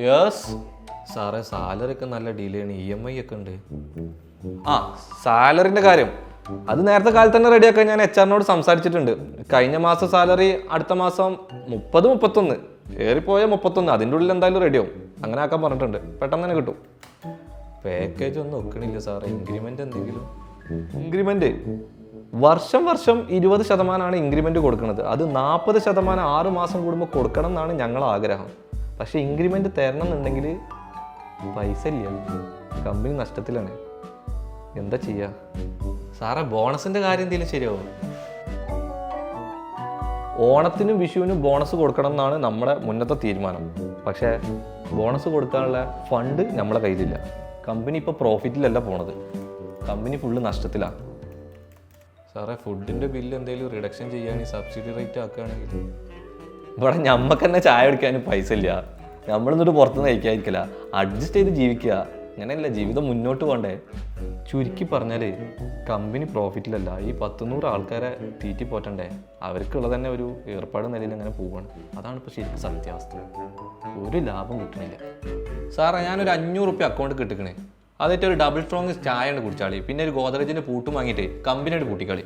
Yes സാറേ, salary ഒക്കെ നല്ല ഡിലേ ആണ്, EMI ഒക്കെ ഉണ്ട്. ആ സാലറിന്റെ കാര്യം അത് നേരത്തെ കാലത്ത് തന്നെ റെഡിയാക്കാൻ ഞാൻ HR സംസാരിച്ചിട്ടുണ്ട്. കഴിഞ്ഞ മാസം സാലറി അടുത്ത മാസം 30-31, ഏറിപ്പോയ 31, അതിൻ്റെ ഉള്ളിൽ എന്തായാലും റെഡിയാവും. അങ്ങനെ ആക്കാൻ പറഞ്ഞിട്ടുണ്ട്, പെട്ടെന്ന് തന്നെ കിട്ടും. പാക്കേജ് ഒന്നും ഒക്കണില്ല സാറേ. ഇൻക്രിമെന്റ് എന്തെങ്കിലും? ഇൻക്രിമെന്റ് വർഷം 20% ഇൻക്രിമെന്റ് കൊടുക്കുന്നത്. അത് 40% 6 മാസം കൂടുമ്പോൾ കൊടുക്കണം എന്നാണ് ഞങ്ങളെ ആഗ്രഹം. പക്ഷെ ഇൻക്രിമെന്റ് തരണം എന്നുണ്ടെങ്കിൽ പൈസ ഇല്ല, കമ്പനി നഷ്ടത്തിലാണ്. എന്താ ചെയ്യാ സാറേ? ബോണസിന്റെ കാര്യം എന്തെങ്കിലും ശരിയാവും? ഓണത്തിനും വിഷുവിനും ബോണസ് കൊടുക്കണം എന്നാണ് നമ്മുടെ മുന്നത്തെ തീരുമാനം. പക്ഷേ ബോണസ് കൊടുക്കാനുള്ള ഫണ്ട് നമ്മളെ കയ്യിലില്ല. കമ്പനി ഇപ്പോൾ പ്രോഫിറ്റിലല്ല പോണത്, കമ്പനി ഫുള്ള് നഷ്ടത്തിലാണ്. സാറേ, ഫുഡിൻ്റെ ബില്ല് എന്തെങ്കിലും റിഡക്ഷൻ ചെയ്യുകയാണെങ്കിൽ, സബ്സിഡി റേറ്റ് ആക്കുകയാണെങ്കിൽ. ഇവിടെ ഞമ്മക്ക് തന്നെ ചായ കുടിക്കാനും പൈസ ഇല്ല, നമ്മളെന്നിട്ട് പുറത്തുനിന്ന് കഴിക്കാതിരിക്കില്ല, അഡ്ജസ്റ്റ് ചെയ്ത് ജീവിക്കുക. അങ്ങനെയല്ല, ജീവിതം മുന്നോട്ട് പോകണ്ടേ? ചുരുക്കി പറഞ്ഞാൽ കമ്പനി പ്രോഫിറ്റിലല്ല, ഈ 100 ആൾക്കാരെ തീറ്റി പോറ്റണ്ടേ? അവർക്കുള്ളത് തന്നെ ഒരു ഏർപ്പാട് നിലയിൽ അങ്ങനെ പോവുകയാണ്. അതാണ് ഇപ്പോൾ ശരിക്കും സത്യാവസ്ഥ. ഒരു ലാഭം കിട്ടണില്ല. സാറേ, ഞാനൊരു 500 റുപ്യ അക്കൗണ്ട് കിട്ടിക്കണേ, അതായിട്ട് ഒരു ഡബിൾ സ്ട്രോങ് ചായ ഉണ്ട് കുടിച്ചാളി, പിന്നെ ഒരു ഗോദ്രേജിൻ്റെ പൂട്ടും വാങ്ങിയിട്ട് കമ്പനിയുടെ പൂട്ടിക്കളി.